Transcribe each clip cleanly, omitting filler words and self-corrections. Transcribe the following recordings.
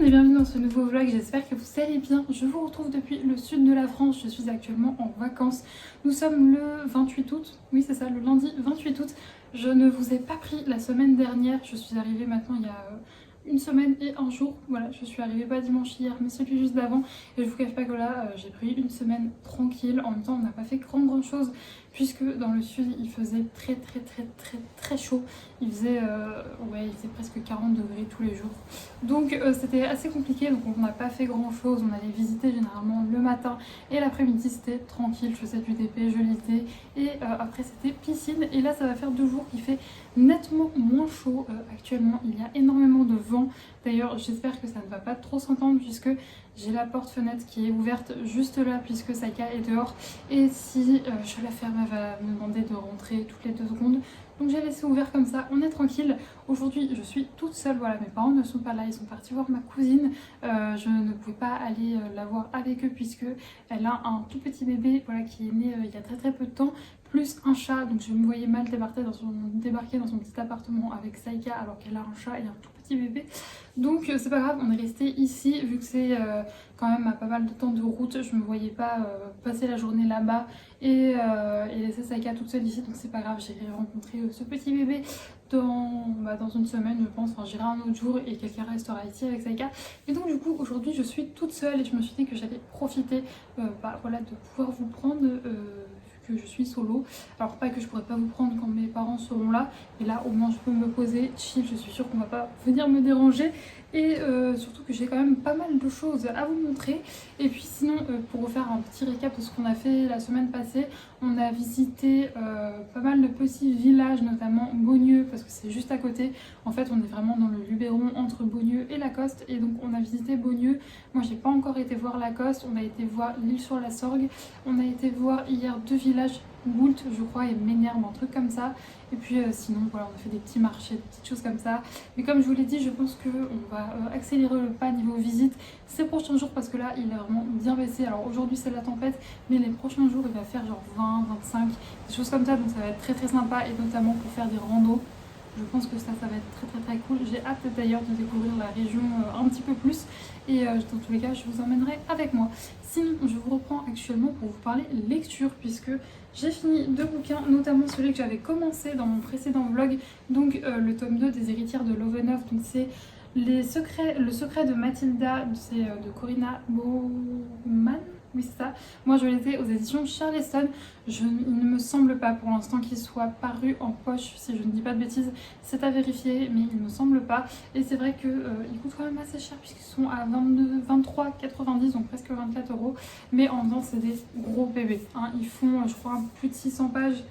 monde et bienvenue dans ce nouveau vlog, j'espère que vous allez bien. Je vous retrouve depuis le sud de la France, je suis actuellement en vacances. Nous sommes le 28 août, oui c'est ça, le lundi 28 août. Je ne vous ai pas pris la semaine dernière, je suis arrivée maintenant il y a une semaine et un jour. Voilà, je suis arrivée pas dimanche hier mais celui juste d'avant. Et je vous cache pas que là j'ai pris une semaine tranquille. En même temps on n'a pas fait grand chose puisque dans le sud il faisait très chaud. Il faisait presque 40 degrés tous les jours. Donc c'était assez compliqué, donc on n'a pas fait grand chose. On allait visiter généralement le matin et l'après-midi c'était tranquille, je faisais du DP, je lisais et après c'était piscine. Et là ça va faire 2 jours qu'il fait nettement moins chaud actuellement. Il y a énormément de vent. D'ailleurs j'espère que ça ne va pas trop s'entendre puisque j'ai la porte-fenêtre qui est ouverte juste là puisque Saika est dehors. Et si je la ferme, elle va me demander de rentrer toutes les 2 secondes. Donc j'ai laissé ouvert comme ça, on est tranquille. Aujourd'hui je suis toute seule, voilà, mes parents ne sont pas là, ils sont partis voir ma cousine. Je ne pouvais pas aller la voir avec eux puisque elle a un tout petit bébé, voilà, qui est né il y a très peu de temps, plus un chat. Donc je me voyais mal débarquer dans son petit appartement avec Saika alors qu'elle a un chat et un tout petit bébé. Donc c'est pas grave, on est resté ici vu que c'est quand même à pas mal de temps de route. Je me voyais pas passer la journée là-bas et laisser Saika toute seule ici, donc c'est pas grave. J'irai rencontrer ce petit bébé dans une semaine je pense. Enfin j'irai un autre jour et quelqu'un restera ici avec Saika. Et donc du coup aujourd'hui je suis toute seule et je me suis dit que j'allais profiter voilà, de pouvoir vous prendre que je suis solo. Alors pas que je pourrais pas vous prendre quand mes parents seront là, mais là au moins je peux me poser, chill, je suis sûre qu'on va pas venir me déranger. Et surtout que j'ai quand même pas mal de choses à vous montrer. Et puis sinon pour refaire un petit récap de ce qu'on a fait la semaine passée, on a visité pas mal de petits villages, notamment Beaugneux parce que c'est juste à côté. En fait on est vraiment dans le Luberon entre Beaugneux et Lacoste, et donc on a visité Beaugneux. Moi j'ai pas encore été voir Lacoste, on a été voir l'île sur la Sorgue, on a été voir hier 2 villages, Goult je crois et Ménherbe, un truc comme ça. Et puis sinon voilà, on a fait des petits marchés, des petites choses comme ça. Mais comme je vous l'ai dit, je pense qu'on va accélérer le pas niveau visite ces prochains jours parce que là il est vraiment bien baissé. Alors aujourd'hui c'est la tempête, mais les prochains jours il va faire genre 20, 25, des choses comme ça. Donc ça va être très sympa, et notamment pour faire des randos. Je pense que ça va être très cool. J'ai hâte d'ailleurs de découvrir la région un petit peu plus. Et dans tous les cas, je vous emmènerai avec moi. Sinon, je vous reprends actuellement pour vous parler lecture, puisque j'ai fini 2 bouquins, notamment celui que j'avais commencé dans mon précédent vlog. Donc le tome 2 des Héritières de Lovenov. Donc c'est le secret de Mathilda, c'est de Corinna Baumann. Oui c'est ça, moi je l'étais aux éditions Charleston. Il ne me semble pas pour l'instant qu'il soit paru en poche, si je ne dis pas de bêtises, c'est à vérifier, mais il ne me semble pas. Et c'est vrai qu'ils coûtent quand même assez cher puisqu'ils sont à 23,90, donc presque 24 €. Mais en même temps c'est des gros bébés, hein. Ils font je crois plus de 600 pages.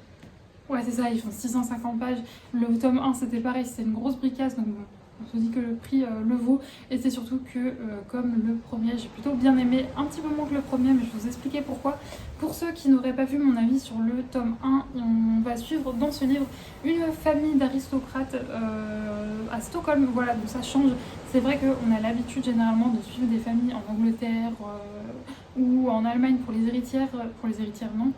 Ouais c'est ça, ils font 650 pages. Le tome 1 c'était pareil, c'était une grosse bricasse, donc bon, on se dit que le prix le vaut. Et c'est surtout que comme le premier j'ai plutôt bien aimé, un petit peu moins que le premier, mais je vais vous expliquer pourquoi. Pour ceux qui n'auraient pas vu mon avis sur le tome 1, on va suivre dans ce livre une famille d'aristocrates à Stockholm. Voilà, donc ça change. C'est vrai qu'on a l'habitude généralement de suivre des familles en Angleterre ou en Allemagne pour les héritières non,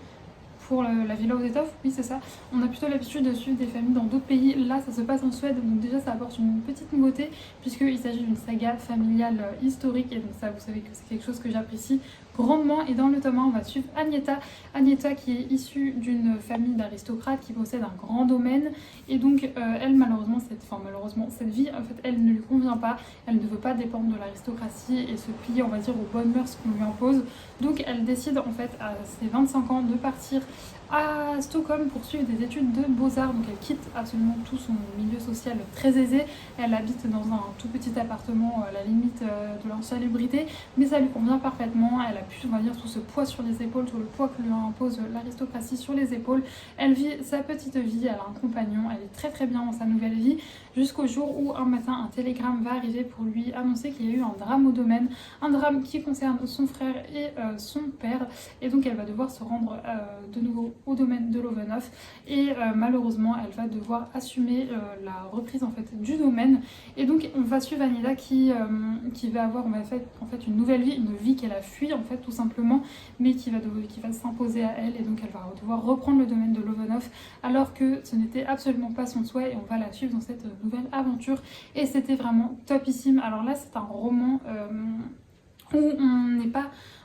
pour la Villa aux Étoffes, oui c'est ça. On a plutôt l'habitude de suivre des familles dans d'autres pays. Là ça se passe en Suède, donc déjà ça apporte une petite nouveauté puisqu'il s'agit d'une saga familiale historique, et donc ça vous savez que c'est quelque chose que j'apprécie grandement. Et dans le tome 1 on va suivre Agneta qui est issue d'une famille d'aristocrates qui possède un grand domaine, et donc elle malheureusement cette vie en fait elle ne lui convient pas. Elle ne veut pas dépendre de l'aristocratie et se plier on va dire aux bonnes mœurs qu'on lui impose. Donc elle décide en fait à ses 25 ans de partir à Stockholm pour suivre des études de beaux-arts. Donc elle quitte absolument tout son milieu social très aisé. Elle habite dans un tout petit appartement à la limite de l'insalubrité, mais ça lui convient parfaitement. Elle a pu on va dire tout ce poids sur les épaules, tout le poids que lui impose l'aristocratie sur les épaules. Elle vit sa petite vie, elle a un compagnon, elle est très bien dans sa nouvelle vie, jusqu'au jour où un matin un télégramme va arriver pour lui annoncer qu'il y a eu un drame au domaine, un drame qui concerne son frère et son père. Et donc elle va devoir se rendre de nouveau au domaine de Lovenov, et malheureusement elle va devoir assumer la reprise en fait du domaine. Et donc on va suivre Agneta qui va avoir en fait une nouvelle vie, une vie qu'elle a fui en fait fait tout simplement, mais qui va s'imposer à elle, et donc elle va devoir reprendre le domaine de Lovenhof alors que ce n'était absolument pas son souhait, et on va la suivre dans cette nouvelle aventure et c'était vraiment topissime. Alors là c'est un roman où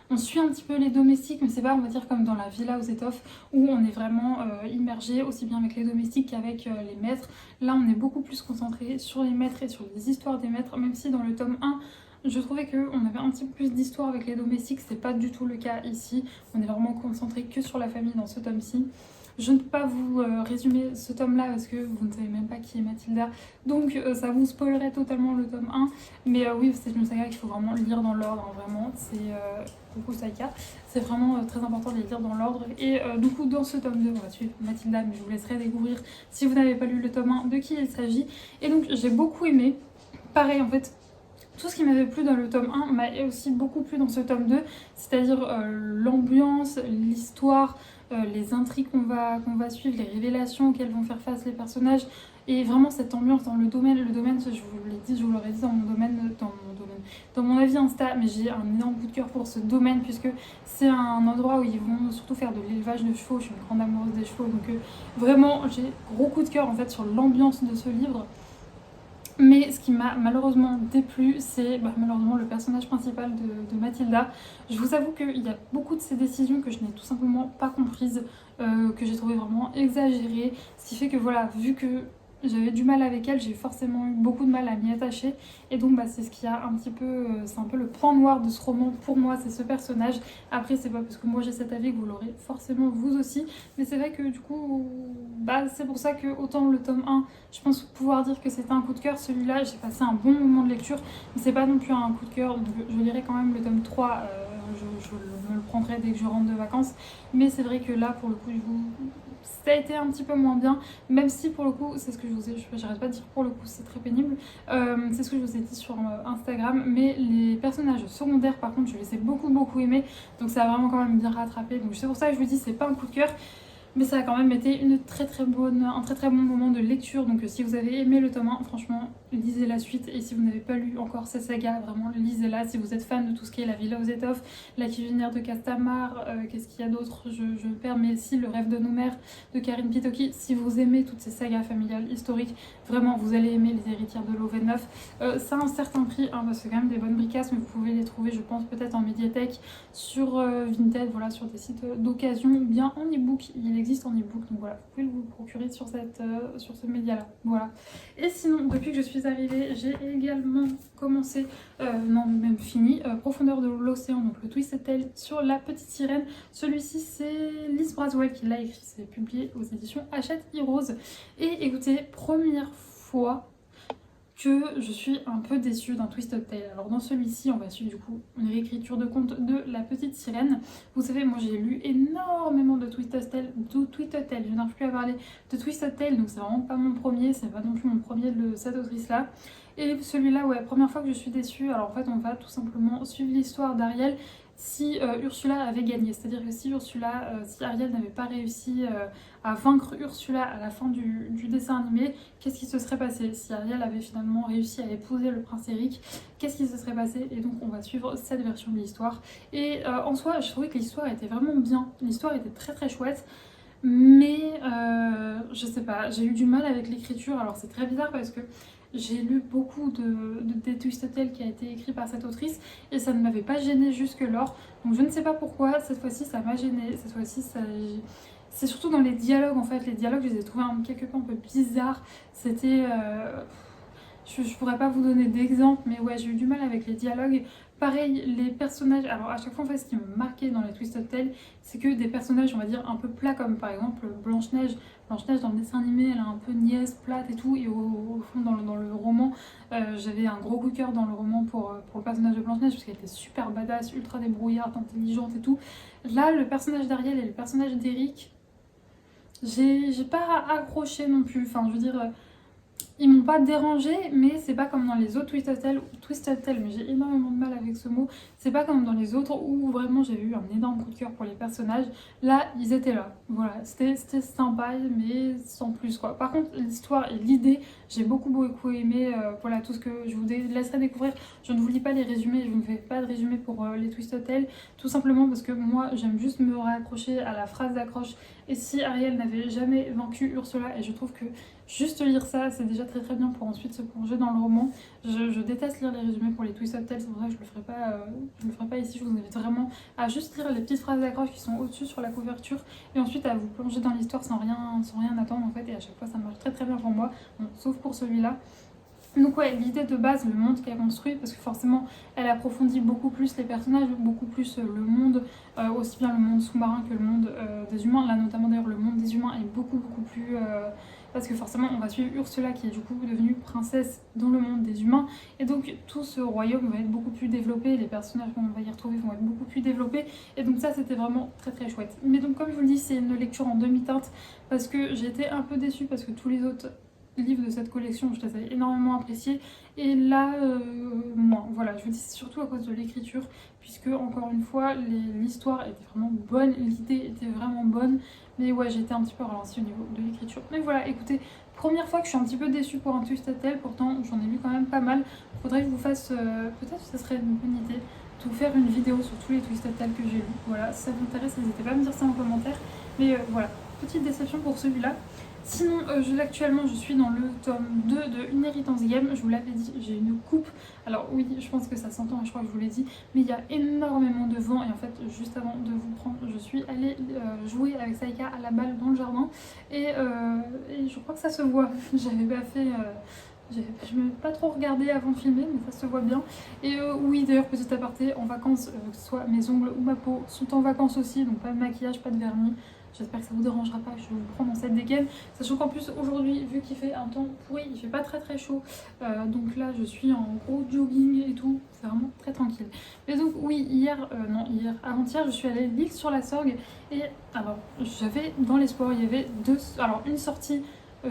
on suit un petit peu les domestiques, mais c'est pas, on va dire, comme dans la Villa aux Étoffes, où on est vraiment immergé aussi bien avec les domestiques qu'avec les maîtres. Là, on est beaucoup plus concentré sur les maîtres et sur les histoires des maîtres, même si dans le tome 1, je trouvais qu'on avait un petit peu plus d'histoire avec les domestiques, c'est pas du tout le cas ici. On est vraiment concentré que sur la famille dans ce tome-ci. Je ne peux pas vous résumer ce tome-là parce que vous ne savez même pas qui est Mathilda, donc ça vous spoilerait totalement le tome 1. Mais oui, c'est une saga qu'il faut vraiment lire dans l'ordre, hein, vraiment. C'est beaucoup Saïka, c'est vraiment très important de les lire dans l'ordre. Et du coup, dans ce tome 2, on va suivre Mathilda, mais je vous laisserai découvrir, si vous n'avez pas lu le tome 1, de qui il s'agit. Et donc, j'ai beaucoup aimé. Pareil, en fait, tout ce qui m'avait plu dans le tome 1 m'a aussi beaucoup plu dans ce tome 2, c'est-à-dire l'ambiance, l'histoire, les intrigues qu'on va suivre, les révélations auxquelles vont faire face les personnages, et vraiment cette ambiance dans le domaine. Le domaine, je vous l'ai dit, je vous l'aurais dit dans mon avis Insta, mais j'ai un énorme coup de cœur pour ce domaine puisque c'est un endroit où ils vont surtout faire de l'élevage de chevaux. Je suis une grande amoureuse des chevaux, donc vraiment j'ai gros coup de cœur en fait sur l'ambiance de ce livre. Mais ce qui m'a malheureusement déplu, c'est malheureusement le personnage principal de Mathilda. Je vous avoue qu'il y a beaucoup de ces décisions que je n'ai tout simplement pas comprises, que j'ai trouvé vraiment exagérées. Ce qui fait que voilà, vu que j'avais du mal avec elle, j'ai forcément eu beaucoup de mal à m'y attacher. Et donc c'est ce qui a un petit peu, c'est un peu le point noir de ce roman pour moi, c'est ce personnage. Après c'est pas parce que moi j'ai cet avis que vous l'aurez forcément vous aussi. Mais c'est vrai que du coup, c'est pour ça que autant le tome 1, je pense pouvoir dire que c'était un coup de cœur. Celui-là, j'ai passé un bon moment de lecture, mais c'est pas non plus un coup de cœur. Donc je lirai quand même le tome 3, je me le prendrai dès que je rentre de vacances. Mais c'est vrai que là, pour le coup, ça a été un petit peu moins bien, même si pour le coup, c'est ce que je vous ai, j'arrête pas de dire pour le coup, c'est très pénible, c'est ce que je vous ai dit sur Instagram, mais les personnages secondaires par contre, je les ai beaucoup aimés, donc ça a vraiment quand même bien rattrapé, donc c'est pour ça que je vous dis, c'est pas un coup de cœur, mais ça a quand même été un très très bon moment de lecture. Donc si vous avez aimé le tome 1, franchement, lisez la suite. Et si vous n'avez pas lu encore cette saga, vraiment lisez-la. Si vous êtes fan de tout ce qui est la Villa aux Étoffes, la cuisinière de Castamar, qu'est-ce qu'il y a d'autre, je me perds, mais si le rêve de nos mères de Karine Pitoki. Si vous aimez toutes ces sagas familiales historiques, vraiment vous allez aimer Les Héritières de Lovenhof. Ça a un certain prix, hein, parce que c'est quand même des bonnes bricasses, mais vous pouvez les trouver, je pense, peut-être en médiathèque, sur Vinted, voilà, sur des sites d'occasion, ou bien en e-book. Il existe en e-book, donc voilà, vous pouvez vous le procurer sur ce média-là. Voilà. Et sinon, depuis que je suis arrivée, j'ai également commencé, même fini, Profondeur de l'océan, donc le Twisted Tale sur La Petite Sirène. Celui-ci, c'est Liz Braswell qui l'a écrit, c'est publié aux éditions Hachette Heroes. Et écoutez, première fois que je suis un peu déçue d'un Twisted Tale. Alors dans celui-ci, on va suivre du coup une réécriture de conte de La Petite Sirène. Vous savez, moi j'ai lu énormément de Twisted Tale, je n'arrive plus à parler de Twisted Tale, donc c'est vraiment pas mon premier, c'est pas non plus mon premier de cette autrice-là. Et celui-là, ouais, première fois que je suis déçue. Alors en fait, on va tout simplement suivre l'histoire d'Ariel si Ursula avait gagné. C'est-à-dire que si Ariel n'avait pas réussi à vaincre Ursula à la fin du dessin animé, qu'est-ce qui se serait passé? Si Ariel avait finalement réussi à épouser le prince Eric, qu'est-ce qui se serait passé? Et donc on va suivre cette version de l'histoire. Et en soi, je trouvais que l'histoire était vraiment bien. L'histoire était très très chouette. Mais je sais pas, j'ai eu du mal avec l'écriture. Alors c'est très bizarre parce que j'ai lu beaucoup des Twisted Tale qui a été écrit par cette autrice et ça ne m'avait pas gênée jusque-lors. Donc je ne sais pas pourquoi, cette fois-ci ça m'a gênée. Cette fois-ci, c'est surtout dans les dialogues en fait. Les dialogues, je les ai trouvés quelque peu un peu bizarres. C'était... Je pourrais pas vous donner d'exemple, mais ouais, j'ai eu du mal avec les dialogues. Pareil, les personnages, alors à chaque fois en fait ce qui me marquait dans les Twisted Tale, c'est que des personnages on va dire un peu plats, comme par exemple Blanche-Neige. Blanche-Neige dans le dessin animé, elle est un peu niaise, plate et tout, et au fond dans le roman, j'avais un gros coup de cœur dans le roman pour le personnage de Blanche-Neige, parce qu'elle était super badass, ultra débrouillarde, intelligente et tout. Là, le personnage d'Ariel et le personnage d'Eric, j'ai pas accroché non plus, enfin je veux dire... Ils m'ont pas dérangé, mais c'est pas comme dans les autres Twisted Tale, mais j'ai énormément de mal avec ce mot. C'est pas comme dans les autres où vraiment j'ai eu un énorme coup de cœur pour les personnages. Là, ils étaient là. Voilà, c'était sympa, mais sans plus quoi. Par contre, l'histoire et l'idée, j'ai beaucoup aimé. Voilà, tout ce que je vous laisserai découvrir. Je ne vous lis pas les résumés, je ne fais pas de résumé pour les Twisted Tale, tout simplement parce que moi, j'aime juste me raccrocher à la phrase d'accroche. Et si Ariel n'avait jamais vaincu Ursula, et je trouve que juste lire ça, c'est déjà très bien pour ensuite se plonger dans le roman. Je déteste lire les résumés pour les Twisted Tales, c'est pour ça que je le ferai pas ici. Je vous invite vraiment à juste lire les petites phrases d'accroche qui sont au-dessus sur la couverture et ensuite à vous plonger dans l'histoire sans rien attendre en fait. Et à chaque fois, ça marche très bien pour moi, bon, sauf pour celui-là. Donc ouais, l'idée de base, le monde qu'elle construit, parce que forcément elle approfondit beaucoup plus les personnages, beaucoup plus le monde, aussi bien le monde sous-marin que le monde des humains. Là notamment d'ailleurs le monde des humains est beaucoup plus... parce que forcément on va suivre Ursula qui est du coup devenue princesse dans le monde des humains. Et donc tout ce royaume va être beaucoup plus développé, les personnages qu'on va y retrouver vont être beaucoup plus développés. Et donc ça c'était vraiment très chouette. Mais donc comme je vous le dis, c'est une lecture en demi-teinte parce que j'ai été un peu déçue parce que tous les autres livres de cette collection, je les avais énormément appréciés et là moins. Voilà, je vous dis c'est surtout à cause de l'écriture puisque encore une fois l'histoire était vraiment bonne, l'idée était vraiment bonne, mais ouais j'ai été un petit peu ralentie au niveau de l'écriture. Mais voilà, écoutez, première fois que je suis un petit peu déçue pour un Twisted Tale, pourtant j'en ai lu quand même pas mal. Faudrait que je vous fasse, peut-être que ça serait une bonne idée, de vous faire une vidéo sur tous les Twisted Tale que j'ai lus. Voilà, si ça vous intéresse, n'hésitez pas à me dire ça en commentaire. Mais voilà, petite déception pour celui-là. Sinon, actuellement, je suis dans le tome 2 de Inheritance Game. Je vous l'avais dit, j'ai une coupe. Alors oui, je pense que ça s'entend, je crois que je vous l'ai dit. Mais il y a énormément de vent. Et en fait, juste avant de vous prendre, je suis allée jouer avec Saïka à la balle dans le jardin. Et je crois que ça se voit. J'avais pas fait... je ne m'ai pas trop regardé avant de filmer, mais ça se voit bien. Et oui, d'ailleurs, petit aparté, en vacances, que ce soit mes ongles ou ma peau sont en vacances aussi. Donc pas de maquillage, pas de vernis. J'espère que ça vous dérangera pas, je vais vous prendre dans cette dégaine. Sachant qu'en plus aujourd'hui, vu qu'il fait un temps pourri, il fait pas très chaud. Donc là je suis en gros jogging et tout, c'est vraiment très tranquille. Mais donc oui, avant-hier, je suis allée à l'île sur la Sorgue. Et alors j'avais dans l'espoir, il y avait une sortie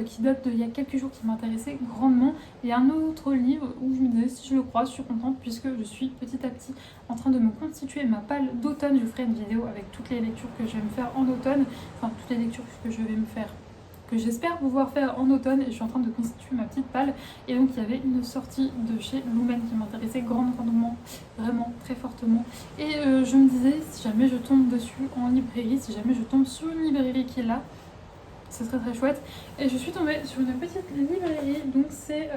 qui date d'il y a quelques jours qui m'intéressait grandement, et un autre livre où je me disais si je le croise, je suis contente puisque je suis petit à petit en train de me constituer ma palle d'automne. Je ferai une vidéo avec toutes les lectures que je vais me faire en automne, enfin toutes les lectures que je vais me faire, que j'espère pouvoir faire en automne, et je suis en train de constituer ma petite palle. Et donc il y avait une sortie de chez Lumen qui m'intéressait grandement, vraiment très fortement. Et je me disais si jamais je tombe dessus en librairie, si jamais je tombe sur une librairie qui est là, c'est très chouette. Et je suis tombée sur une petite librairie, donc c'est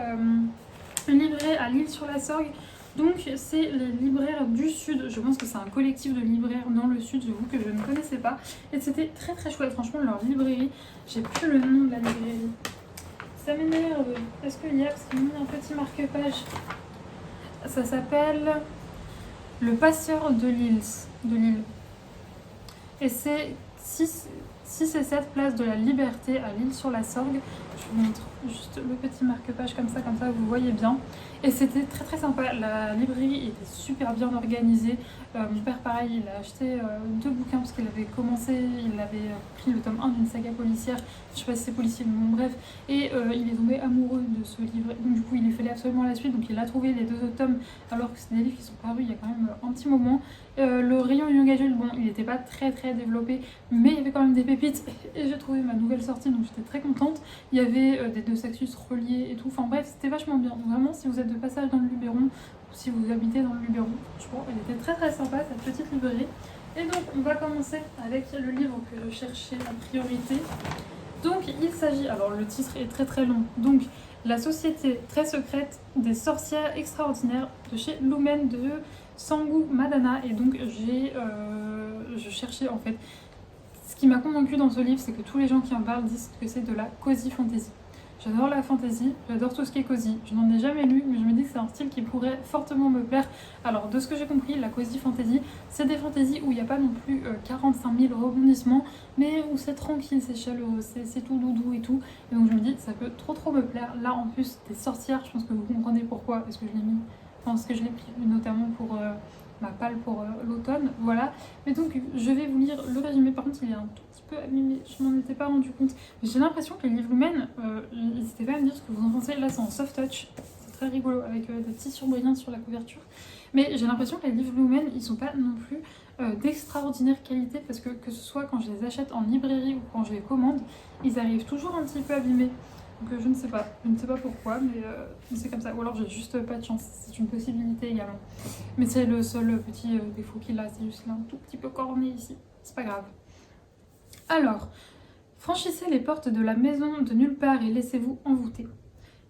une librairie à l'île sur la Sorgue. Donc c'est les libraires du Sud, je pense que c'est un collectif de libraires dans le Sud, j'avoue que je ne connaissais pas. Et c'était très chouette, franchement leur librairie, j'ai plus le nom de la librairie. Ça m'énerve, est-ce qu'il y a, parce qu'ils m'ont mis un petit marque-page. Ça s'appelle Le Passeur de l'île. Et c'est 6 et 7 place de la Liberté à l'île sur la Sorgue. Je vous montre juste le petit marque-page comme ça vous voyez bien. Et c'était très sympa, la librairie était super bien organisée. Mon père pareil, il a acheté 2 bouquins parce qu'il avait commencé, il avait pris le tome 1 d'une saga policière, je sais pas si c'est policier, mais bon bref, et il est tombé amoureux de ce livre, donc du coup il lui fallait absolument la suite, donc il a trouvé les 2 autres tomes alors que c'est des livres qui sont parus il y a quand même un petit moment. Le rayon Young Adult, bon il n'était pas très développé, mais il y avait quand même des pépites, et j'ai trouvé ma nouvelle sortie, donc j'étais très contente. Il y avait des 2 Saxus reliés et tout, enfin bref c'était vachement bien. Donc vraiment si vous êtes de passage dans le Luberon, ou si vous habitez dans le Luberon, franchement elle était très sympa cette petite librairie. Et donc on va commencer avec le livre que je cherchais en priorité. Donc il s'agit, alors le titre est très long, donc La Société très secrète des sorcières extraordinaires de chez Lumen de Sangu Madana. Et donc je cherchais en fait, ce qui m'a convaincu dans ce livre, c'est que tous les gens qui en parlent disent que c'est de la cozy fantasy. J'adore la fantasy, j'adore tout ce qui est cosy. Je n'en ai jamais lu, mais je me dis que c'est un style qui pourrait fortement me plaire. Alors, de ce que j'ai compris, la cozy fantasy, c'est des fantaisies où il n'y a pas non plus 45 000 rebondissements, mais où c'est tranquille, c'est chaleureux, c'est tout doudou et tout. Et donc je me dis, ça peut trop me plaire. Là, en plus, des sorcières, je pense que vous comprenez pourquoi est-ce que je l'ai mis. Enfin, ce que je l'ai pris notamment pour ma palle pour l'automne, voilà. Mais donc je vais vous lire le résumé, par contre il est un tout petit peu abîmé, je m'en étais pas rendu compte. J'ai l'impression que les livres Lumen, n'hésitez pas à me dire ce que vous en pensez, là c'est en soft touch, c'est très rigolo avec des petits surbrillants sur la couverture. Mais j'ai l'impression que les livres Lumen, ils sont pas non plus d'extraordinaire qualité parce que ce soit quand je les achète en librairie ou quand je les commande, ils arrivent toujours un petit peu abîmés. Donc je ne sais pas pourquoi, mais c'est comme ça. Ou alors j'ai juste pas de chance, c'est une possibilité également. Mais c'est le seul petit défaut qu'il a, c'est juste là un tout petit peu corné ici. C'est pas grave. Alors, franchissez les portes de la maison de nulle part et laissez-vous envoûter.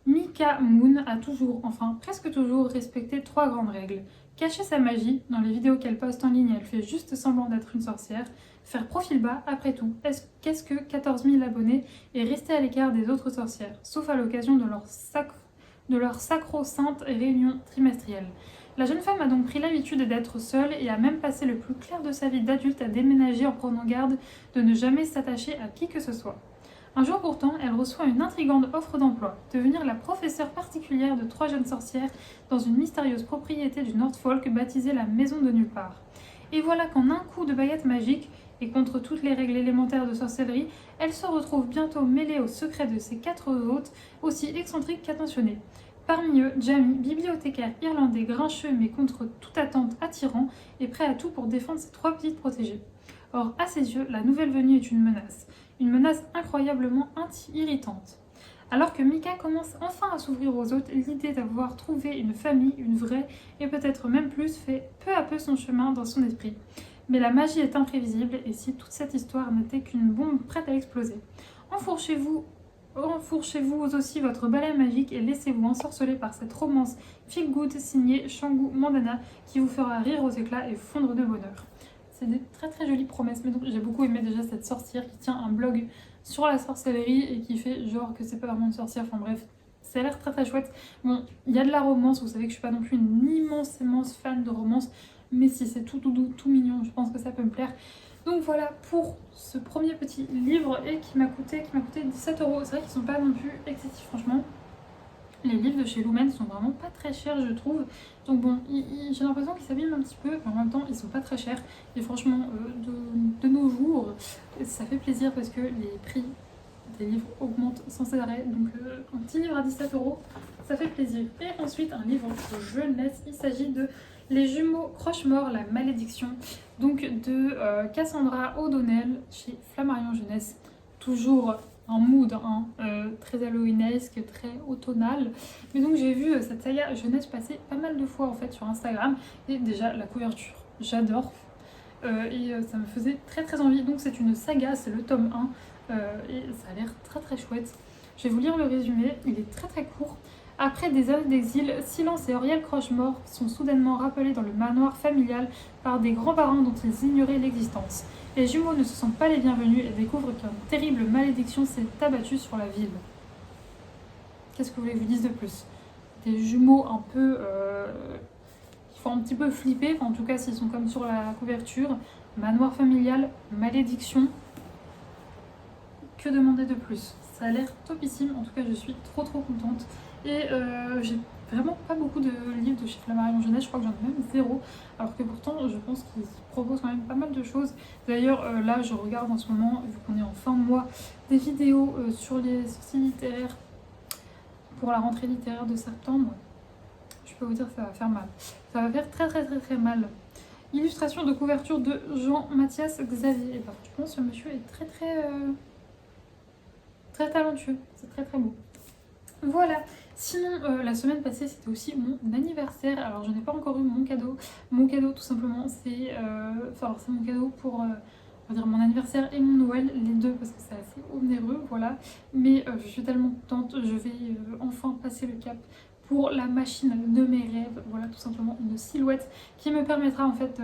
Mika Moon a toujours, enfin presque toujours, respecté 3 grandes règles. Cacher sa magie, dans les vidéos qu'elle poste en ligne, elle fait juste semblant d'être une sorcière. Faire profil bas, après tout, qu'est-ce que 14 000 abonnés et rester à l'écart des autres sorcières, sauf à l'occasion de leur sacro-sainte réunion trimestrielle. La jeune femme a donc pris l'habitude d'être seule et a même passé le plus clair de sa vie d'adulte à déménager en prenant garde de ne jamais s'attacher à qui que ce soit. Un jour pourtant, elle reçoit une intrigante offre d'emploi, devenir la professeure particulière de 3 jeunes sorcières dans une mystérieuse propriété du Norfolk baptisée la Maison de Nulle Part. Et voilà qu'en un coup de baguette magique, et contre toutes les règles élémentaires de sorcellerie, elle se retrouve bientôt mêlée aux secrets de ses 4 hôtes, aussi excentriques qu'attentionnés. Parmi eux, Jamie, bibliothécaire irlandais grincheux mais contre toute attente attirant, est prêt à tout pour défendre ses 3 petites protégées. Or, à ses yeux, la nouvelle venue est une menace incroyablement irritante. Alors que Mika commence enfin à s'ouvrir aux autres, l'idée d'avoir trouvé une famille, une vraie, et peut-être même plus, fait peu à peu son chemin dans son esprit. Mais la magie est imprévisible, et si toute cette histoire n'était qu'une bombe prête à exploser. Enfourchez-vous aussi votre balai magique et laissez-vous ensorceler par cette romance feel good signée Shangu Mandana qui vous fera rire aux éclats et fondre de bonheur. C'est des très très jolies promesses, mais donc j'ai beaucoup aimé déjà cette sorcière qui tient un blog sur la sorcellerie et qui fait genre que c'est pas vraiment une sorcière, enfin bref, ça a l'air très très chouette. Bon, il y a de la romance, vous savez que je suis pas non plus une immense fan de romance, mais si c'est tout doux, tout mignon, je pense que ça peut me plaire. Donc voilà pour ce premier petit livre et qui m'a coûté 17 €. C'est vrai qu'ils sont pas non plus excessifs franchement. Les livres de chez Lumen sont vraiment pas très chers je trouve. Donc bon, j'ai l'impression qu'ils s'abîment un petit peu, mais en même temps ils sont pas très chers. Et franchement, de nos jours, ça fait plaisir parce que les prix des livres augmentent sans arrêt. Donc un petit livre à 17 €, ça fait plaisir. Et ensuite un livre de jeunesse, il s'agit de Les jumeaux Croche-Mort, la malédiction, donc de Cassandra O'Donnell chez Flammarion Jeunesse. Toujours un mood très halloweenesque, très automnal. Mais donc j'ai vu cette saga jeunesse passer pas mal de fois en fait sur Instagram. Et déjà la couverture, j'adore. Et ça me faisait très très envie. Donc c'est une saga, c'est le tome 1. Et ça a l'air très très chouette. Je vais vous lire le résumé, il est très très court. Après des années d'exil, Silence et Auriel Croche-Mort sont soudainement rappelés dans le manoir familial par des grands-parents dont ils ignoraient l'existence. Les jumeaux ne se sentent pas les bienvenus et découvrent qu'une terrible malédiction s'est abattue sur la ville. Qu'est-ce que vous voulez que je vous dise de plus? Des jumeaux un peu... qui font un petit peu flipper, enfin, en tout cas s'ils sont comme sur la couverture. Manoir familial, malédiction. Que demander de plus? Ça a l'air topissime, en tout cas je suis trop contente. Et j'ai vraiment pas beaucoup de livres de chez Flammarion Jeunesse, je crois que j'en ai même 0, alors que pourtant je pense qu'ils proposent quand même pas mal de choses. D'ailleurs là je regarde en ce moment, vu qu'on est en fin de mois, des vidéos sur les sorties littéraires pour la rentrée littéraire de septembre. Je peux vous dire que ça va faire mal. Ça va faire très mal. Illustration de couverture de Jean-Mathias Xavier. Et ben, je pense que ce monsieur est très talentueux, c'est très beau. Voilà, sinon la semaine passée c'était aussi mon anniversaire, alors je n'ai pas encore eu mon cadeau. Mon cadeau tout simplement c'est c'est mon cadeau pour on va dire mon anniversaire et mon Noël, les deux parce que c'est assez onéreux, voilà. Mais je suis tellement contente, je vais enfin passer le cap pour la machine de mes rêves, voilà tout simplement une silhouette qui me permettra en fait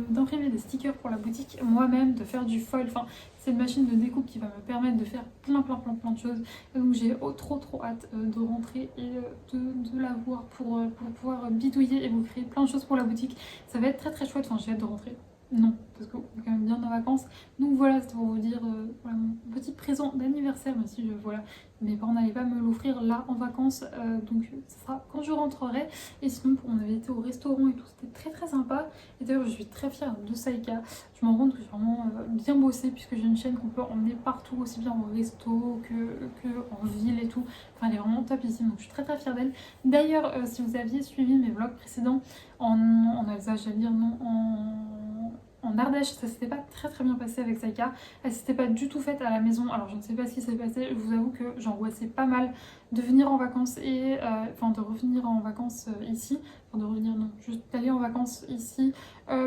d'imprimer des stickers pour la boutique moi-même, de faire du foil, enfin c'est une machine de découpe qui va me permettre de faire plein de choses. Et donc j'ai trop hâte de rentrer et de la voir pour pouvoir bidouiller et vous créer plein de choses pour la boutique. Ça va être très chouette, enfin j'ai hâte de rentrer. non, parce qu'on est quand même bien en vacances. Donc voilà, c'est pour vous dire voilà, mon petit présent d'anniversaire, même si voilà, mes parents n'allaient pas me l'offrir là en vacances, donc ça sera quand je rentrerai. Et sinon, on avait été au restaurant et tout, c'était très très sympa. Et d'ailleurs, je suis très fière de Saïka. Je me rends compte que j'ai vraiment bien bossé, puisque j'ai une chaîne qu'on peut emmener partout, aussi bien au resto que en ville et tout. Enfin, elle est vraiment top ici, donc je suis très très fière d'elle. D'ailleurs, si vous aviez suivi mes vlogs précédents en Alsace, j'allais dire non, en Ardèche, ça s'était pas très très bien passé avec Saïka. Elle s'était pas du tout faite à la maison. Alors je ne sais pas ce qui s'est passé. Je vous avoue que j'angoissais pas mal de venir en vacances et enfin de revenir en vacances ici. Enfin de revenir non, juste d'aller en vacances ici,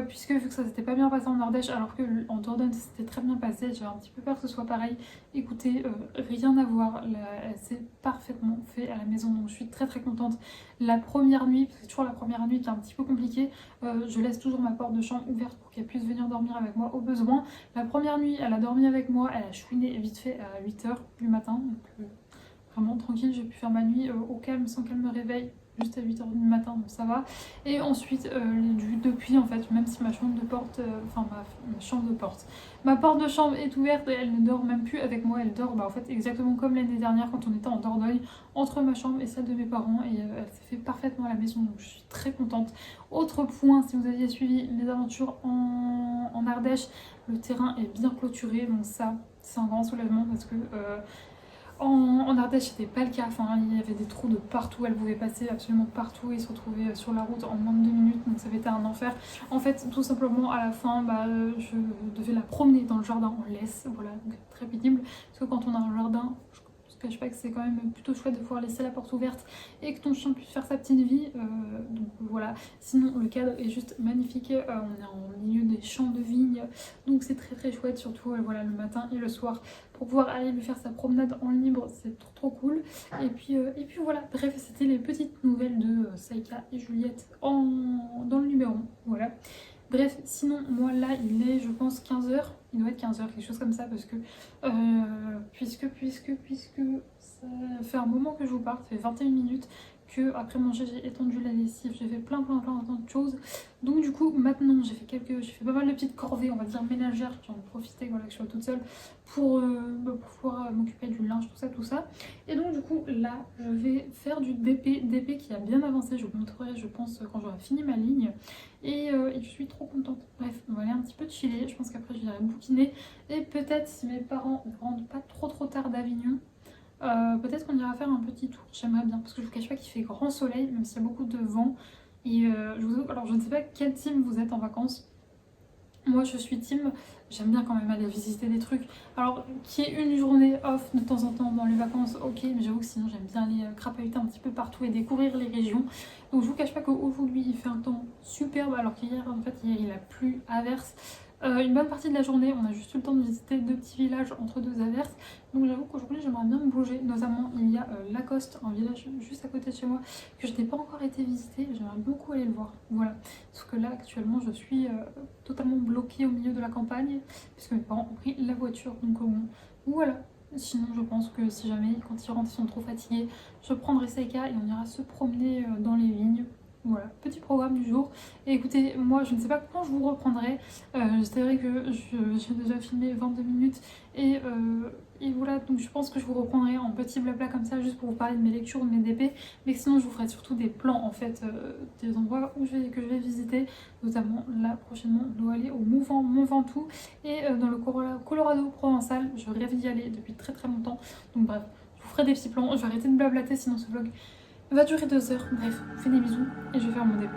puisque vu que ça s'était pas bien passé en Ardèche, alors que en Dordogne ça s'était très bien passé, j'avais un petit peu peur que ce soit pareil. Écoutez, rien à voir. Elle s'est parfaitement fait à la maison, donc je suis très très contente. La première nuit, parce que c'est toujours la première nuit qui est un petit peu compliquée, je laisse toujours ma porte de chambre ouverte pour qu'elle puisse venir dormir avec moi au besoin. La première nuit, elle a dormi avec moi, elle a chouiné vite fait à 8h du matin, donc vraiment tranquille, j'ai pu faire ma nuit au calme sans qu'elle me réveille. Juste à 8h du matin, donc ça va. Et ensuite, depuis en fait, même si ma chambre de porte, ma chambre de porte, ma porte de chambre est ouverte et elle ne dort même plus avec moi, elle dort en fait exactement comme l'année dernière quand on était en Dordogne, entre ma chambre et celle de mes parents, et elle s'est fait parfaitement à la maison, donc je suis très contente. Autre point, si vous aviez suivi mes aventures en Ardèche, le terrain est bien clôturé, donc ça c'est un grand soulagement parce que en Ardèche, c'était pas le cas. Enfin, il y avait des trous de partout. Elle pouvait passer absolument partout et se retrouver sur la route en moins de 2 minutes. Donc ça avait été un enfer. En fait, tout simplement, à la fin, je devais la promener dans le jardin en laisse. Voilà, donc très pénible. Parce que quand on a un jardin, je ne cache pas que c'est quand même plutôt chouette de pouvoir laisser la porte ouverte et que ton chien puisse faire sa petite vie. Donc voilà. Sinon, le cadre est juste magnifique. On est en milieu des champs de vignes. Donc c'est très très chouette, surtout voilà, le matin et le soir. Pour pouvoir aller lui faire sa promenade en libre, c'est trop trop cool. Et puis voilà, bref, c'était les petites nouvelles de Saïka et Juliette dans le numéro 1, voilà. Bref, sinon, moi là, il est, je pense, 15h. Il doit être 15h, quelque chose comme ça, parce que puisque ça fait un moment que je vous parle, ça fait 21 minutes que après manger j'ai étendu la lessive, j'ai fait plein de choses. Donc du coup maintenant j'ai fait pas mal de petites corvées, on va dire ménagères, j'en ai profité voilà, que je sois toute seule pour pouvoir m'occuper du linge, tout ça. Et donc du coup là je vais faire du DP qui a bien avancé, je vous montrerai je pense quand j'aurai fini ma ligne. Et je suis trop contente. Bref, on va aller un petit peu chiller, je pense qu'après j'irai bouquiner. Et peut-être si mes parents ne rentrent pas trop tard d'Avignon, peut-être qu'on ira faire un petit tour, j'aimerais bien, parce que je vous cache pas qu'il fait grand soleil, même s'il y a beaucoup de vent. Et alors je ne sais pas quel team vous êtes en vacances. Moi je suis team, j'aime bien quand même aller visiter des trucs. Alors qu'il y ait une journée off de temps en temps dans les vacances, ok, mais j'avoue que sinon j'aime bien aller crapahuter un petit peu partout et découvrir les régions. Donc je vous cache pas qu'aujourd'hui il fait un temps superbe, alors qu'hier en fait il a plu à verse. Une bonne partie de la journée, on a juste eu le temps de visiter 2 petits villages entre 2 averses. Donc j'avoue qu'aujourd'hui j'aimerais bien me bouger. Notamment il y a Lacoste, un village juste à côté de chez moi que je n'ai pas encore été visiter. J'aimerais beaucoup aller le voir. Voilà. Sauf que là actuellement je suis totalement bloquée au milieu de la campagne puisque mes parents ont pris la voiture. Donc voilà. Sinon je pense que si jamais quand ils rentrent ils sont trop fatigués, je prendrai Saïka et on ira se promener dans les vignes. Voilà, petit programme du jour. Et écoutez, moi je ne sais pas quand je vous reprendrai. C'est vrai que j'ai déjà filmé 22 minutes et voilà, donc je pense que je vous reprendrai en petit blabla comme ça juste pour vous parler de mes lectures ou de mes DP. Mais sinon je vous ferai surtout des plans en fait des endroits que je vais visiter. Notamment là prochainement on doit aller au Mont Ventoux et dans le Colorado provençal. Je rêve d'y aller depuis très longtemps. Donc bref, je vous ferai des petits plans. Je vais arrêter de blablater sinon ce vlog va durer 2 heures. Bref, je vous fais des bisous et je vais faire mon début.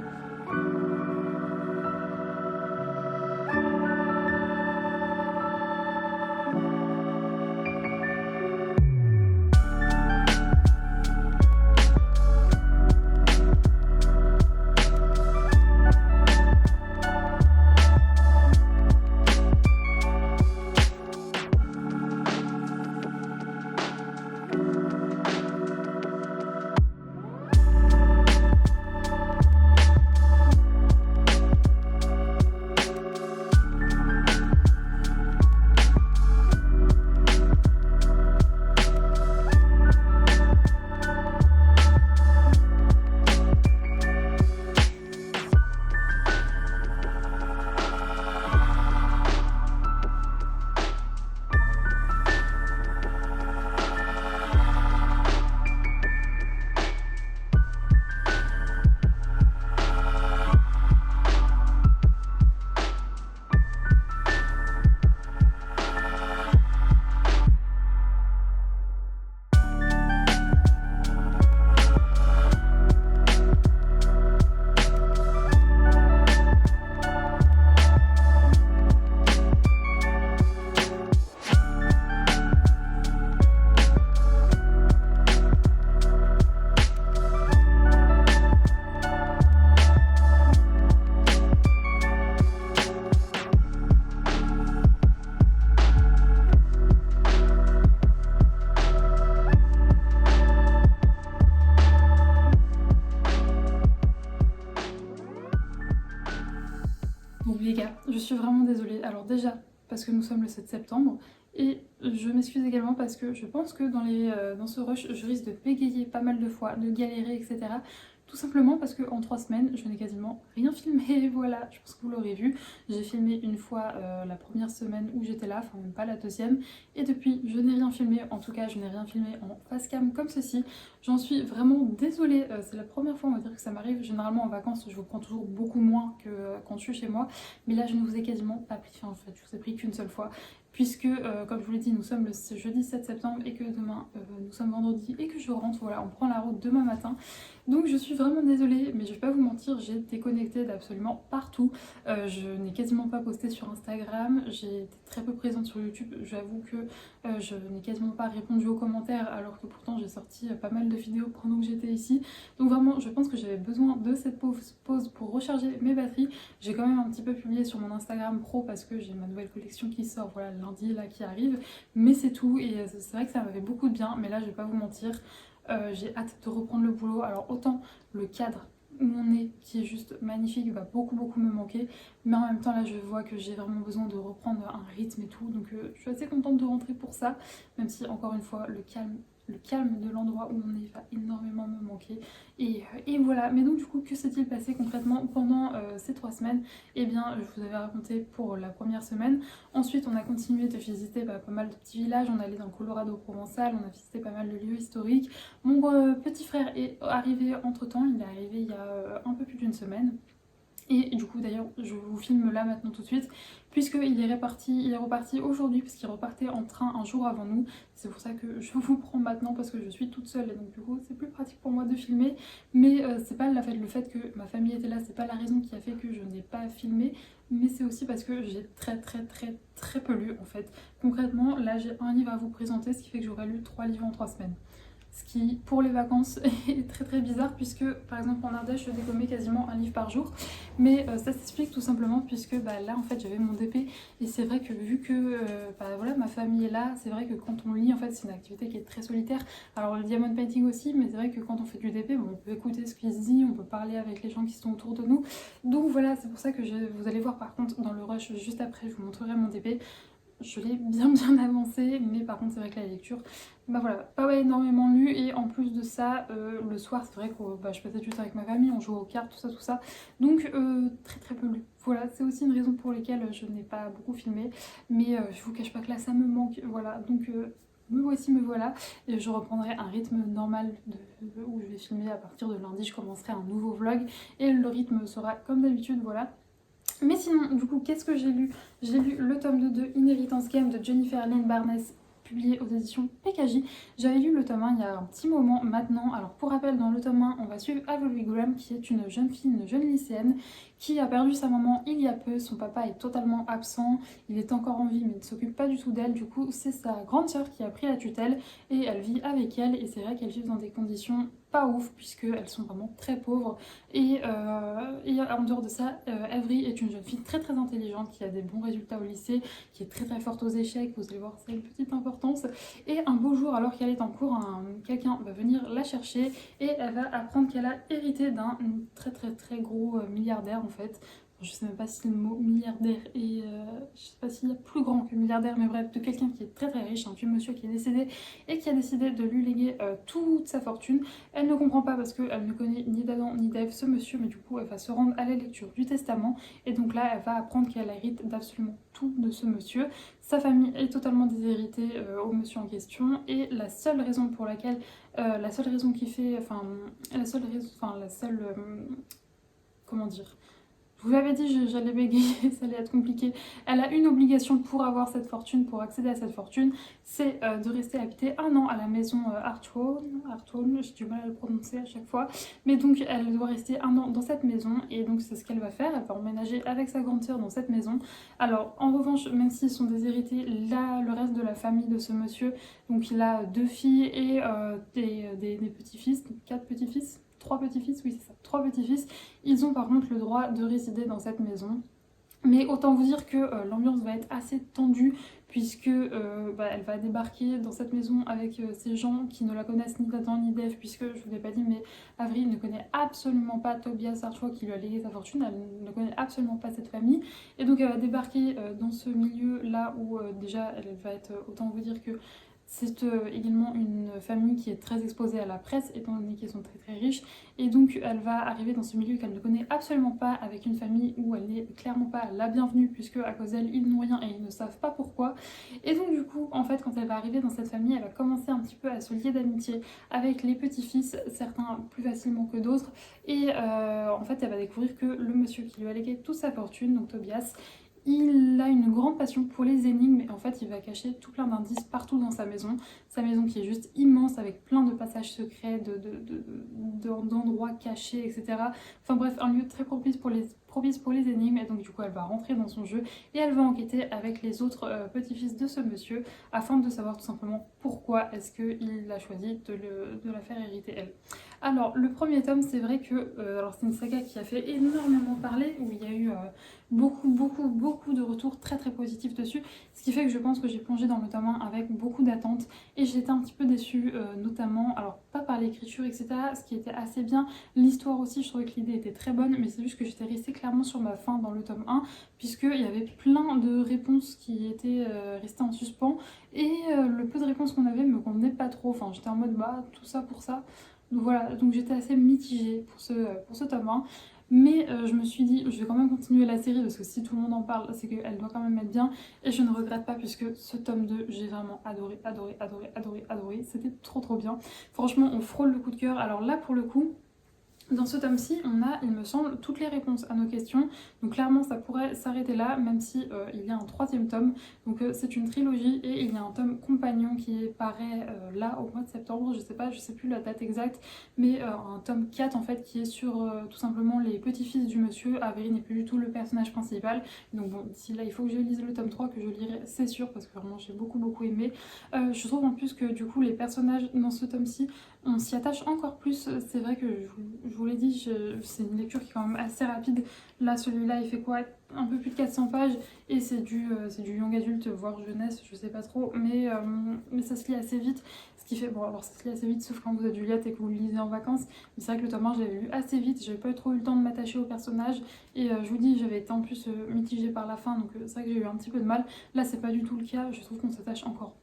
Bon les gars, je suis vraiment désolée. Alors déjà, parce que nous sommes le 7 septembre, et je m'excuse également parce que je pense que dans ce rush, je risque de bégayer pas mal de fois, de galérer, etc. Tout simplement parce qu'en 3 semaines, je n'ai quasiment rien filmé, voilà, je pense que vous l'aurez vu. J'ai filmé une fois la première semaine où j'étais là, enfin même pas la deuxième, et depuis, je n'ai rien filmé, en tout cas je n'ai rien filmé en face cam comme ceci. J'en suis vraiment désolée, c'est la première fois on va dire que ça m'arrive. Généralement en vacances, je vous prends toujours beaucoup moins que quand je suis chez moi, mais là je ne vous ai quasiment pas pris, enfin en fait je vous ai pris qu'une seule fois, puisque comme je vous l'ai dit, nous sommes le jeudi 7 septembre et que demain nous sommes vendredi et que je rentre, voilà, on prend la route demain matin. Donc je suis vraiment désolée, mais je vais pas vous mentir, j'ai déconnecté d'absolument partout. Je n'ai quasiment pas posté sur Instagram, j'ai été très peu présente sur YouTube. J'avoue que je n'ai quasiment pas répondu aux commentaires alors que pourtant j'ai sorti pas mal de vidéos pendant que j'étais ici. Donc vraiment, je pense que j'avais besoin de cette pause pour recharger mes batteries. J'ai quand même un petit peu publié sur mon Instagram pro parce que j'ai ma nouvelle collection qui sort, voilà, lundi là qui arrive. Mais c'est tout, et c'est vrai que ça m'a fait beaucoup de bien, mais là je vais pas vous mentir. J'ai hâte de reprendre le boulot. Alors autant le cadre où on est, qui est juste magnifique, va beaucoup me manquer, mais en même temps là je vois que j'ai vraiment besoin de reprendre un rythme et tout, donc je suis assez contente de rentrer pour ça, même si encore une fois le calme de l'endroit où on est va énormément me manquer. Et voilà, mais donc du coup que s'est-il passé concrètement pendant ces 3 semaines? Eh bien je vous avais raconté pour la première semaine. Ensuite on a continué de visiter pas mal de petits villages, on allait dans le Colorado provençal, on a visité pas mal de lieux historiques. Mon petit frère est arrivé entre temps, il est arrivé il y a un peu plus d'une semaine. Et du coup d'ailleurs je vous filme là maintenant tout de suite, puisqu'il il est reparti aujourd'hui, puisqu'il repartait en train un jour avant nous. C'est pour ça que je vous prends maintenant, parce que je suis toute seule et donc du coup c'est plus pratique pour moi de filmer. Mais c'est pas le fait que ma famille était là, c'est pas la raison qui a fait que je n'ai pas filmé, mais c'est aussi parce que j'ai très peu lu en fait. Concrètement là j'ai un livre à vous présenter, ce qui fait que j'aurais lu 3 livres en 3 semaines. Ce qui, pour les vacances, est très bizarre, puisque par exemple en Ardèche, je dégommais quasiment un livre par jour. Mais ça s'explique tout simplement puisque là en fait j'avais mon DP, et c'est vrai que vu que voilà, ma famille est là, c'est vrai que quand on lit en fait c'est une activité qui est très solitaire. Alors le diamond painting aussi, mais c'est vrai que quand on fait du DP, bon, on peut écouter ce qui se dit, on peut parler avec les gens qui sont autour de nous. Donc voilà, c'est pour ça que vous allez voir par contre dans le rush juste après, je vous montrerai mon DP. Je l'ai bien avancé, mais par contre c'est vrai que la lecture, bah voilà, pas énormément lu. Et en plus de ça, le soir c'est vrai que je passais du temps avec ma famille, on jouait aux cartes, tout ça, donc très peu lu. Voilà, c'est aussi une raison pour laquelle je n'ai pas beaucoup filmé, mais je vous cache pas que là ça me manque, voilà, donc me voici, me voilà, et je reprendrai un rythme normal où je vais filmer à partir de lundi. Je commencerai un nouveau vlog et le rythme sera comme d'habitude, voilà. Mais sinon, du coup, qu'est-ce que j'ai lu? J'ai lu le tome 2 de Inheritance Game de Jennifer Lynn Barnes, publié aux éditions PKJ. J'avais lu le tome 1 il y a un petit moment maintenant. Alors pour rappel, dans le tome 1, on va suivre Avery Graham, qui est une jeune fille, une jeune lycéenne, qui a perdu sa maman il y a peu. Son papa est totalement absent, il est encore en vie mais il ne s'occupe pas du tout d'elle. Du coup, c'est sa grande sœur qui a pris la tutelle et elle vit avec elle. Et c'est vrai qu'elle vit dans des conditions pas ouf, puisqu'elles sont vraiment très pauvres. Et en dehors de ça, Avery est une jeune fille très intelligente, qui a des bons résultats au lycée, qui est très forte aux échecs, vous allez voir, c'est une petite importance. Et un beau jour, alors qu'elle est en cours, quelqu'un va venir la chercher et elle va apprendre qu'elle a hérité d'un très gros milliardaire en fait. Je sais même pas si le mot milliardaire est... je sais pas s'il y a plus grand que milliardaire, mais bref, de quelqu'un qui est très riche, un vieux monsieur qui est décédé et qui a décidé de lui léguer toute sa fortune. Elle ne comprend pas parce qu'elle ne connaît ni d'Adam ni d'Ève ce monsieur, mais du coup elle va se rendre à la lecture du testament, et donc là elle va apprendre qu'elle hérite d'absolument tout de ce monsieur. Sa famille est totalement déshéritée au monsieur en question, et la seule raison pour laquelle... la seule raison qui fait... Enfin, comment dire, je vous l'avais dit, j'allais bégayer, ça allait être compliqué. Elle a une obligation pour avoir cette fortune, pour accéder à cette fortune, c'est de rester habiter 1 an à la maison Hartholm, j'ai du mal à le prononcer à chaque fois. Mais donc elle doit rester 1 an dans cette maison, et donc c'est ce qu'elle va faire. Elle va emménager avec sa grande sœur dans cette maison. Alors en revanche, même s'ils sont déshérités, là le reste de la famille de ce monsieur, donc il a 2 filles et des petits-fils, 4 petits-fils, 3 petits-fils, oui c'est ça, 3 petits-fils. Ils ont par contre le droit de résider dans cette maison. Mais autant vous dire que l'ambiance va être assez tendue puisque elle va débarquer dans cette maison avec ces gens qui ne la connaissent ni d'Adam ni d'Ève, puisque je vous l'ai pas dit, mais Avril ne connaît absolument pas Tobias Archois qui lui a légué sa fortune, elle ne connaît absolument pas cette famille, et donc elle va débarquer dans ce milieu là où déjà elle va être, autant vous dire que c'est également une famille qui est très exposée à la presse, étant donné qu'ils sont très très riches, et donc elle va arriver dans ce milieu qu'elle ne connaît absolument pas, avec une famille où elle n'est clairement pas la bienvenue, puisque à cause d'elle, ils n'ont rien et ils ne savent pas pourquoi. Et donc du coup, en fait, quand elle va arriver dans cette famille, elle va commencer un petit peu à se lier d'amitié avec les petits-fils, certains plus facilement que d'autres, et en fait, elle va découvrir que le monsieur qui lui a légué toute sa fortune, donc Tobias, il a une grande passion pour les énigmes et en fait il va cacher tout plein d'indices partout dans sa maison qui est juste immense avec plein de passages secrets, d'endroits cachés, etc. Enfin bref, un lieu très propice pour les énigmes, et donc du coup elle va rentrer dans son jeu et elle va enquêter avec les autres petits-fils de ce monsieur afin de savoir tout simplement pourquoi est-ce qu'il a choisi de la faire hériter elle. Alors le premier tome, c'est vrai que c'est une saga qui a fait énormément parler, où il y a eu beaucoup de retours très très positifs dessus, ce qui fait que je pense que j'ai plongé dans le tome 1 avec beaucoup d'attentes et j'étais un petit peu déçue, notamment, alors pas par l'écriture etc, ce qui était assez bien, l'histoire aussi, je trouvais que l'idée était très bonne, mais c'est juste que j'étais restée clairement sur ma faim dans le tome 1, puisqu'il y avait plein de réponses qui étaient restées en suspens, et le peu de réponses qu'on avait me convenait pas trop, enfin j'étais en mode bah tout ça pour ça. Donc voilà, donc j'étais assez mitigée pour ce tome 1. Mais je me suis dit, je vais quand même continuer la série parce que si tout le monde en parle, c'est qu'elle doit quand même être bien. Et je ne regrette pas puisque ce tome 2, j'ai vraiment adoré. C'était trop bien. Franchement, on frôle le coup de cœur. Alors là, pour le coup, dans ce tome-ci, on a, il me semble, toutes les réponses à nos questions. Donc clairement, ça pourrait s'arrêter là, même si il y a un troisième tome. Donc c'est une trilogie et il y a un tome compagnon qui paraît là au mois de septembre. Je sais plus la date exacte, mais un tome 4 en fait qui est sur tout simplement les petits-fils du monsieur. Avery n'est plus du tout le personnage principal. Donc bon, d'ici là, il faut que je lise le tome 3 que je lirai, c'est sûr, parce que vraiment j'ai beaucoup aimé. Je trouve en plus que du coup les personnages dans ce tome-ci, on s'y attache encore plus. C'est vrai que je vous l'ai dit, c'est une lecture qui est quand même assez rapide. Là, celui-là, il fait quoi? Un peu plus de 400 pages et c'est du young adulte, voire jeunesse, je sais pas trop, mais ça se lit assez vite. Ce qui fait, bon, alors ça se lit assez vite, sauf quand vous êtes Juliette et que vous le lisez en vacances. Mais c'est vrai que le tome 1, je l'avais lu assez vite, j'avais pas trop eu le temps de m'attacher au personnage. Et je vous dis, j'avais été en plus mitigée par la fin, donc c'est vrai que j'ai eu un petit peu de mal. Là, c'est pas du tout le cas, je trouve qu'on s'attache encore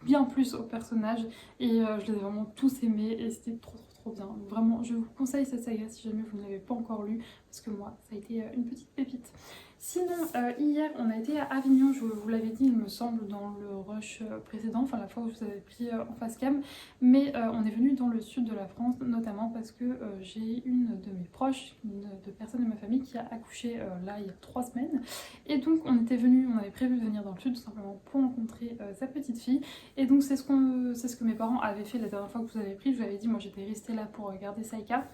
bien plus aux personnages et je les ai vraiment tous aimés et c'était trop bien. Vraiment, je vous conseille cette saga si jamais vous ne l'avez pas encore lu, parce que moi, ça a été une petite pépite. Sinon, hier, on a été à Avignon, je vous l'avais dit, il me semble, dans le rush précédent, enfin la fois où je vous avais pris en face cam, mais on est venu dans le sud de la France, notamment parce que j'ai une de mes proches, une de personnes de ma famille qui a accouché là il y a 3 semaines, et donc on avait prévu de venir dans le sud tout simplement pour rencontrer sa petite fille, et donc c'est ce que mes parents avaient fait la dernière fois que vous avez pris. Je vous avais dit, moi j'étais restée là pour garder Saïka,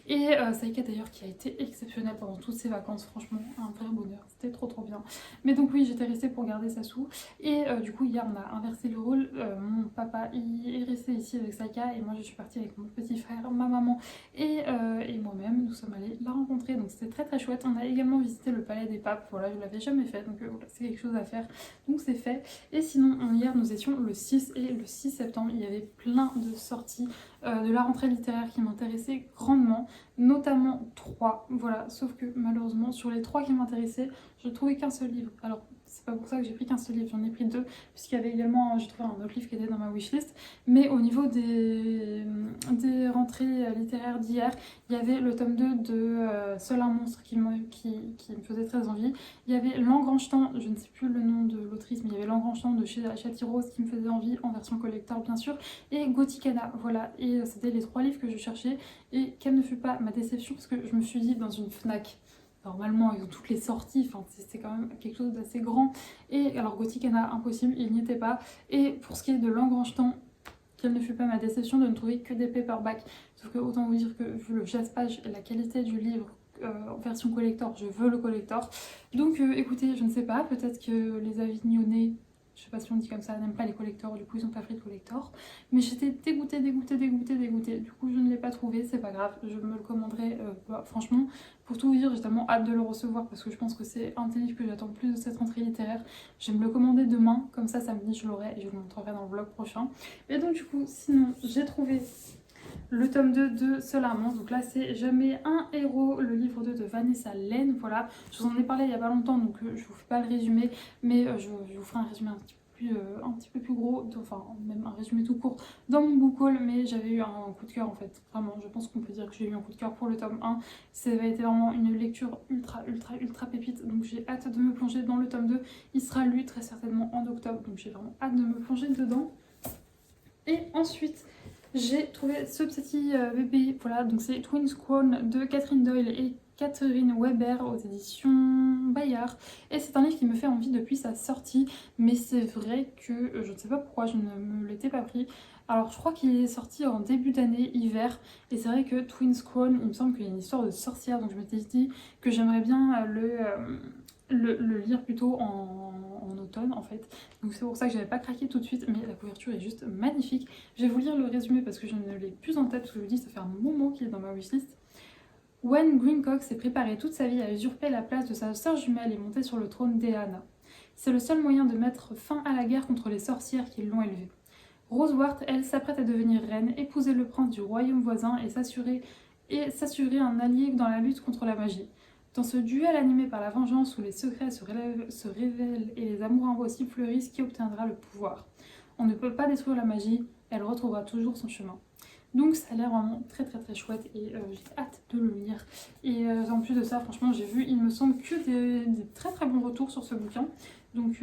et Saïka d'ailleurs qui a été exceptionnelle pendant toutes ses vacances, franchement un vrai bonheur, c'était trop bien. Mais donc oui, j'étais restée pour garder Sassou, et du coup hier on a inversé le rôle, mon papa il est resté ici avec Saïka et moi je suis partie avec mon petit frère, ma maman et moi-même. Nous sommes allés la rencontrer, donc c'était très chouette. On a également visité le palais des papes, voilà, je l'avais jamais fait, donc voilà, c'est quelque chose à faire, donc c'est fait. Et sinon hier nous étions le 6 et le 6 septembre, il y avait plein de sorties de la rentrée littéraire qui m'intéressaient grandement, notamment 3, voilà, sauf que malheureusement sur les 3 qui m'intéressaient, je trouvais qu'un seul livre. Alors c'est pas pour ça que j'ai pris qu'un seul livre, j'en ai pris 2, puisqu'il y avait également, j'ai trouvé un autre livre qui était dans ma wishlist, mais au niveau des rentrées littéraires d'hier, il y avait le tome 2 de Seul un monstre qui me faisait très envie, il y avait L'Engrangetant, je ne sais plus le nom de l'autrice, mais il y avait L'Engrangetant de chez Châtillon qui me faisait envie, en version collector bien sûr, et Gothicana, voilà, et c'était les 3 livres que je cherchais, et quelle ne fut pas ma déception, parce que je me suis dit dans une Fnac, normalement ils ont toutes les sorties, enfin c'est quand même quelque chose d'assez grand, et alors Gothicana, impossible, il n'y était pas. Et pour ce qui est de L'Engrangetant, quelle ne fut pas ma déception de ne trouver que des paperbacks, sauf que autant vous dire que vu le jaspage et la qualité du livre en version collector, je veux le collector. Donc écoutez, je ne sais pas, peut-être que les Avignonnais je sais pas si on dit comme ça, n'aiment pas les collectors, du coup ils ont pas pris de collector. Mais j'étais dégoûtée. Du coup je ne l'ai pas trouvé, c'est pas grave, je me le commanderai. Franchement, pour tout vous dire, j'ai tellement hâte de le recevoir parce que je pense que c'est un des livres que j'attends le plus de cette rentrée littéraire. Je vais me le commander demain, comme ça samedi je l'aurai et je vous le montrerai dans le vlog prochain. Et donc du coup, sinon j'ai trouvé le tome 2 de Seul Amant. Donc là c'est Jamais un héros, le livre 2 de Vanessa Len. Voilà, je vous en ai parlé il y a pas longtemps, donc je vous fais pas le résumé, mais je vous ferai un résumé un petit peu plus gros, enfin même un résumé tout court dans mon book haul. Mais j'avais eu un coup de cœur en fait, vraiment je pense qu'on peut dire que j'ai eu un coup de cœur pour le tome 1. Ça avait été vraiment une lecture ultra pépite, donc j'ai hâte de me plonger dans le tome 2. Il sera lu très certainement en octobre, donc j'ai vraiment hâte de me plonger dedans. Et ensuite j'ai trouvé ce petit bébé, voilà, donc c'est Twin Crown de Catherine Doyle et Catherine Weber aux éditions Bayard. Et c'est un livre qui me fait envie depuis sa sortie, mais c'est vrai que je ne sais pas pourquoi je ne me l'étais pas pris. Alors je crois qu'il est sorti en début d'année, hiver, et c'est vrai que Twin Crown, il me semble qu'il y a une histoire de sorcière, donc je m'étais dit que j'aimerais bien le lire plutôt en automne en fait. Donc c'est pour ça que j'avais pas craqué tout de suite, mais la couverture est juste magnifique. Je vais vous lire le résumé parce que je ne l'ai plus en tête, parce que je vous dis ça fait un moment qu'il est dans ma wishlist. Wen Greencock s'est préparé toute sa vie à usurper la place de sa sœur jumelle et monter sur le trône d'Eana. C'est le seul moyen de mettre fin à la guerre contre les sorcières qui l'ont élevée. Rosewart, elle, s'apprête à devenir reine, épouser le prince du royaume voisin et s'assurer un allié dans la lutte contre la magie. Dans ce duel animé par la vengeance où les secrets se révèlent et les amours impossibles fleurissent, qui obtiendra le pouvoir? On ne peut pas détruire la magie, elle retrouvera toujours son chemin. Donc ça a l'air vraiment très chouette et j'ai hâte de le lire. Et en plus de ça, franchement, j'ai vu, il me semble, que des très bons retours sur ce bouquin. Donc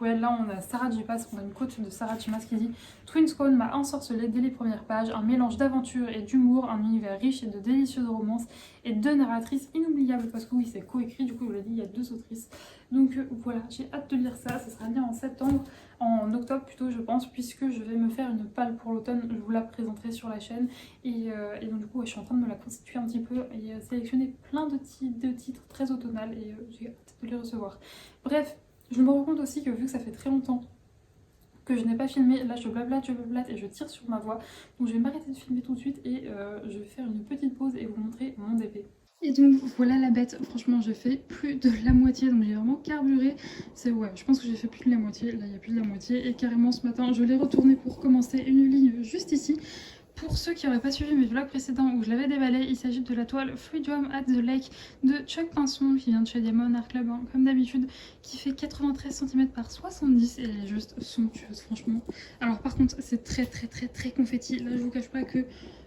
ouais, là on a Sarah J. Pass, on a une quote de Sarah J. Maas qui dit Twin Crown m'a ensorcelé dès les premières pages, un mélange d'aventure et d'humour, un univers riche et de délicieuses romances et deux narratrices inoubliables, parce que oui, c'est coécrit, du coup je l'ai dit, il y a 2 autrices. Donc voilà, j'ai hâte de lire ça, ça sera bien en septembre, en octobre plutôt je pense, puisque je vais me faire une palle pour l'automne, je vous la présenterai sur la chaîne. Et donc du coup ouais, je suis en train de me la constituer un petit peu et sélectionner plein de titres très automnales et j'ai hâte de les recevoir. Bref, je me rends compte aussi que vu que ça fait très longtemps que je n'ai pas filmé, là je blablate et je tire sur ma voix. Donc je vais m'arrêter de filmer tout de suite et je vais faire une petite pause et vous montrer mon DP. Et donc voilà la bête, franchement j'ai fait plus de la moitié, donc j'ai vraiment carburé. Ouais, je pense que j'ai fait plus de la moitié, là il y a plus de la moitié. Et carrément ce matin je l'ai retourné pour commencer une ligne juste ici. Pour ceux qui n'auraient pas suivi mes vlogs précédents où je l'avais déballé, il s'agit de la toile Freedom at the Lake de Chuck Pinson qui vient de chez Diamond Art Club, hein, comme d'habitude, qui fait 93 cm par 70 et elle est juste somptueuse franchement. Alors par contre c'est très confetti, là je vous cache pas que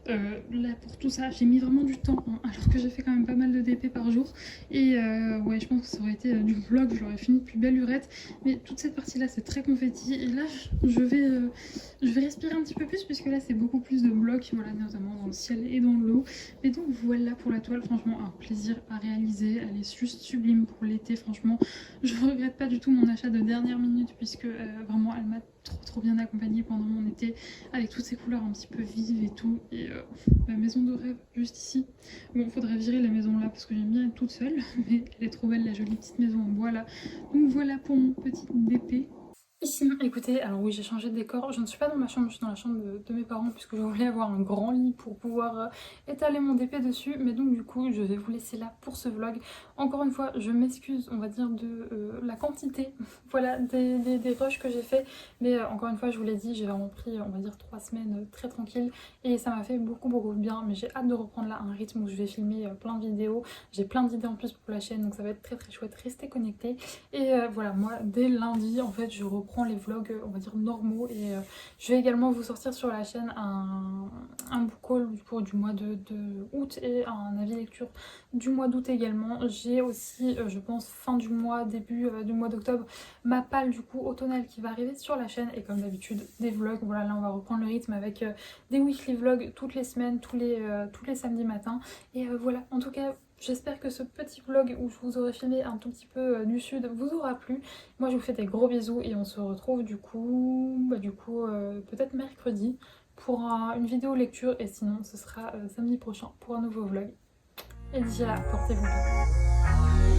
là pour tout ça j'ai mis vraiment du temps, hein, alors que j'ai fait quand même pas mal de DP par jour. Et ouais, je pense que ça aurait été du vlog, je l'aurais fini plus belle lurette, mais toute cette partie là c'est très confetti et là je vais respirer un petit peu plus puisque là c'est beaucoup plus de blocs, voilà, notamment dans le ciel et dans l'eau. Mais donc voilà pour la toile, franchement un plaisir à réaliser, elle est juste sublime pour l'été, franchement je ne regrette pas du tout mon achat de dernière minute puisque vraiment elle m'a trop bien accompagnée pendant mon été avec toutes ces couleurs un petit peu vives et tout. Et ma maison de rêve juste ici. Bon, faudrait virer la maison là parce que j'aime bien être toute seule, mais elle est trop belle la jolie petite maison en bois là. Donc voilà pour mon petit DP. Ici, écoutez, alors oui j'ai changé de décor, je ne suis pas dans ma chambre, je suis dans la chambre de mes parents puisque je voulais avoir un grand lit pour pouvoir étaler mon DP dessus, mais donc du coup je vais vous laisser là pour ce vlog. Encore une fois je m'excuse on va dire de la quantité voilà, des rushs que j'ai fait, mais encore une fois je vous l'ai dit, j'ai vraiment pris on va dire 3 semaines très tranquilles et ça m'a fait beaucoup de bien, mais j'ai hâte de reprendre là un rythme où je vais filmer plein de vidéos, j'ai plein d'idées en plus pour la chaîne donc ça va être très chouette, restez connectés. Et voilà, moi dès lundi en fait je reprends les vlogs on va dire normaux et je vais également vous sortir sur la chaîne un book haul pour du mois de août et un avis lecture du mois d'août également. J'ai aussi je pense fin du mois, début du mois d'octobre ma palle du coup automnale qui va arriver sur la chaîne et comme d'habitude des vlogs. Voilà, là on va reprendre le rythme avec des weekly vlogs toutes les semaines, tous les samedis matins et voilà, en tout cas j'espère que ce petit vlog où je vous aurai filmé un tout petit peu du sud vous aura plu. Moi je vous fais des gros bisous et on se retrouve du coup, peut-être mercredi pour une vidéo lecture et sinon ce sera samedi prochain pour un nouveau vlog. Et d'ici là, portez-vous bien.